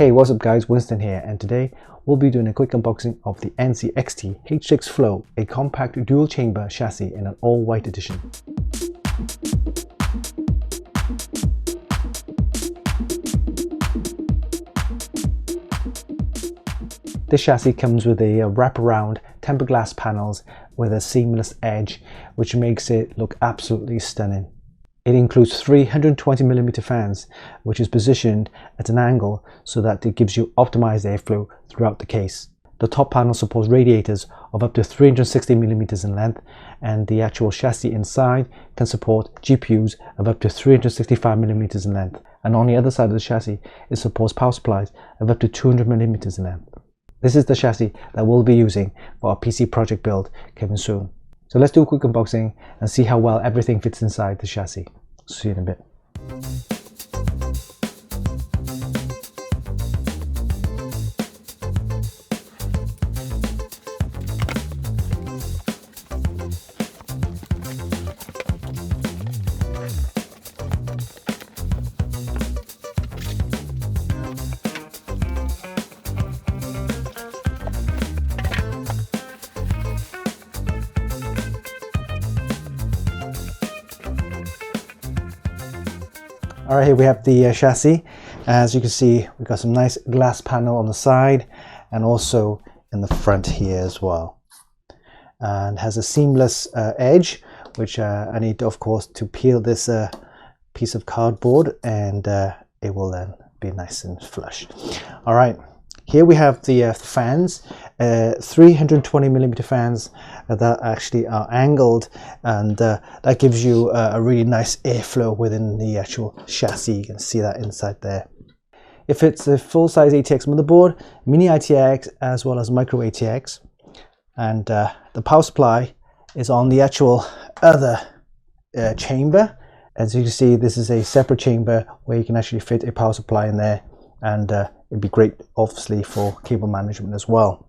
Hey, what's up guys, Winston here, and today we'll be doing a quick unboxing of the NZXT H6 Flow, a compact dual chamber chassis in an all white edition. This chassis comes with a wraparound tempered glass panels with a seamless edge, which makes it look absolutely stunning. It includes 320mm fans, which is positioned at an angle so that it gives you optimized airflow throughout the case. The top panel supports radiators of up to 360mm in length, and the actual chassis inside can support GPUs of up to 365mm in length. And on the other side of the chassis, it supports power supplies of up to 200mm in length. This is the chassis that we'll be using for our PC project build coming soon. So let's do a quick unboxing and see how well everything fits inside the chassis. See you in a bit. Alright, here we have the chassis. As you can see, we've got some nice glass panel on the side and also in the front here as well. And has a seamless edge, which I need, of course, to peel this piece of cardboard, and it will then be nice and flush. Alright, here we have the fans, 320mm fans that actually are angled, and that gives you a really nice airflow within the actual chassis. You can see that inside there. It fits a full-size ATX motherboard, Mini-ITX as well as Micro-ATX, and the power supply is on the actual other chamber. As you can see, this is a separate chamber where you can actually fit a power supply in there, and it'd be great obviously for cable management as well.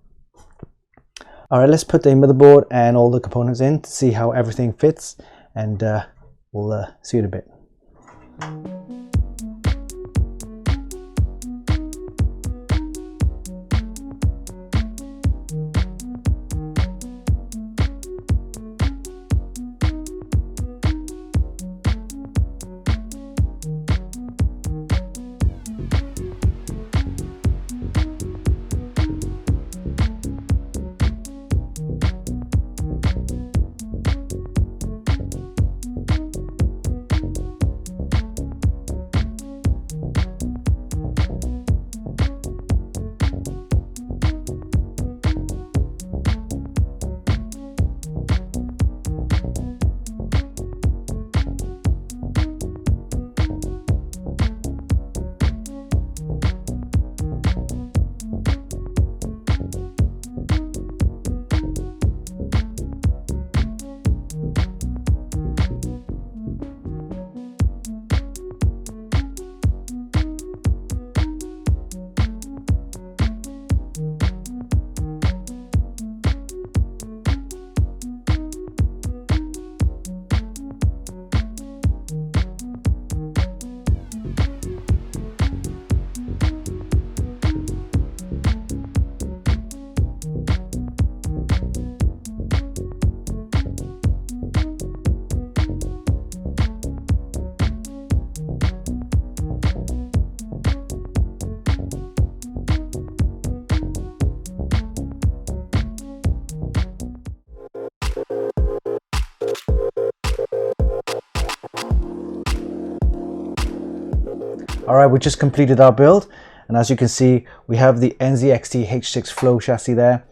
Alright, let's put the motherboard and all the components in to see how everything fits, and we'll see you in a bit. Alright, we just completed our build, and as you can see, we have the NZXT H6 Flow chassis there,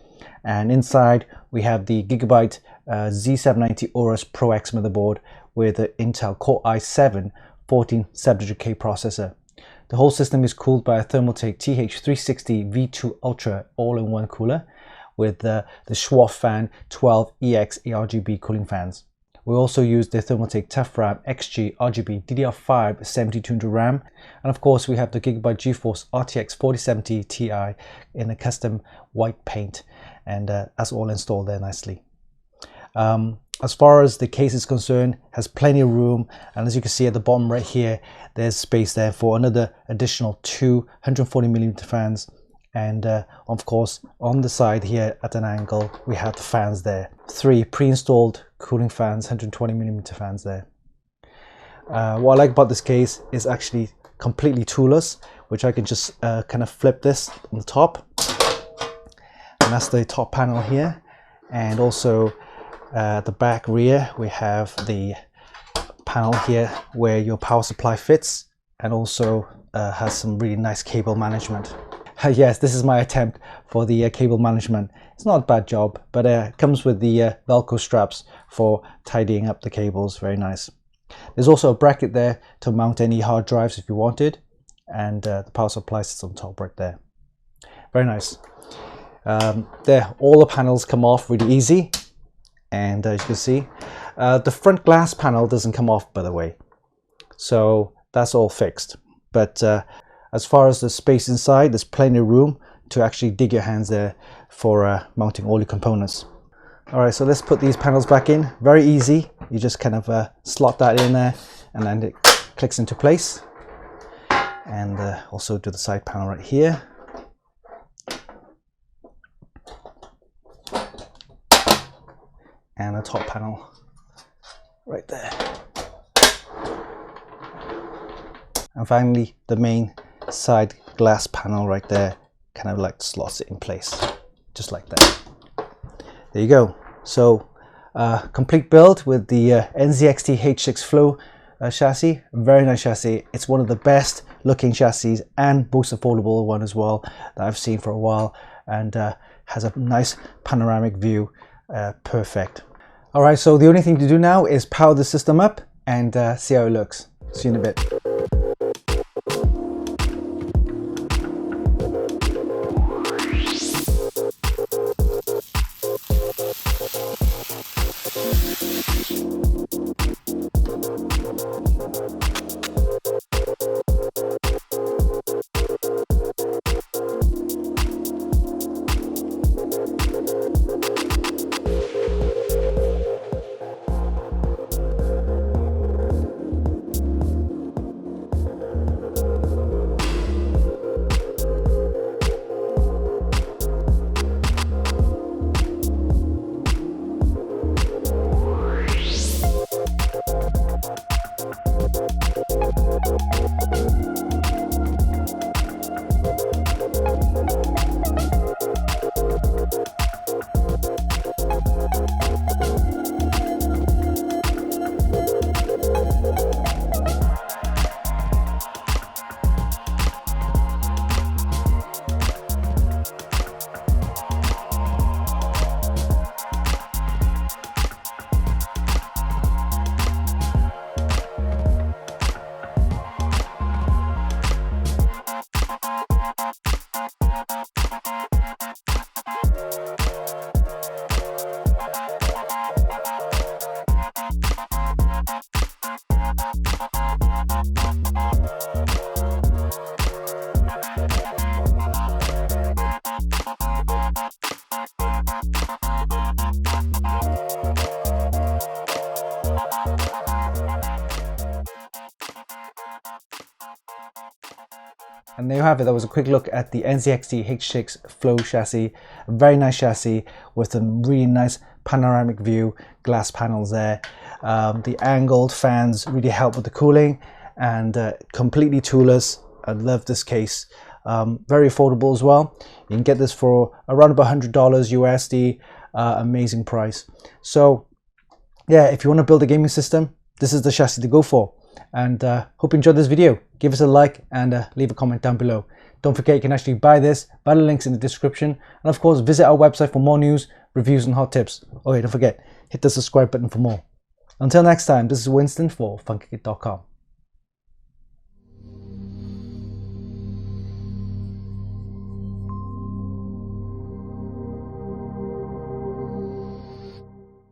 and inside we have the Gigabyte Z790 Aorus Pro X motherboard with the Intel Core i7 14700K processor. The whole system is cooled by a Thermaltake TH360 V2 Ultra all-in-one cooler with the Schwarf Fan 12EX ARGB cooling fans. We also used the Thermaltake ToughRAM XG RGB DDR5 7200 RAM, and of course we have the Gigabyte GeForce RTX 4070 Ti in a custom white paint, and that's all installed there nicely. As far as the case is concerned, has plenty of room, and as you can see at the bottom right here, there's space there for another additional 2 140mm fans. And of course, on the side here at an angle, we have the fans there. 3 pre-installed cooling fans, 120mm fans there. What I like about this case is actually completely toolless, which I can just kind of flip this on the top. And that's the top panel here. And also the back rear, we have the panel here where your power supply fits, and also has some really nice cable management. Yes, this is my attempt for the cable management. It's not a bad job, but it comes with the Velcro straps for tidying up the cables. Very nice. There's also a bracket there to mount any hard drives if you wanted, and the power supply sits on top right there. Very nice. There, all the panels come off really easy, and as you can see, the front glass panel doesn't come off, by the way, so that's all fixed. But as far as the space inside, there's plenty of room to actually dig your hands there for mounting all your components. All right, so let's put these panels back in. Very easy. You just kind of slot that in there, and then it clicks into place. And also do the side panel right here. And the top panel right there. And finally, the main side glass panel right there kind of like slots it in place, just like that. There you go. So complete build with the NZXT H6 Flow chassis. Very nice chassis. It's one of the best looking chassis and most affordable one as well that I've seen for a while, and has a nice panoramic view. Perfect. All right, so the only thing to do now is power the system up and see how it looks. See you in a bit. And there you have it. That was a quick look at the NZXT H6 Flow chassis. A very nice chassis with a really nice panoramic view, glass panels there. The angled fans really help with the cooling, and completely toolless. I love this case. Very affordable as well. You can get this for around about $100 USD. Amazing price. So yeah, if you want to build a gaming system, this is the chassis to go for. And hope you enjoyed this video. Give us a like and leave a comment down below. Don't forget, you can actually buy this by the links in the description, and of course visit our website for more news, reviews and hot tips. Oh yeah, don't forget, hit the subscribe button for more. Until next time, this is Winston for Funkykit.com.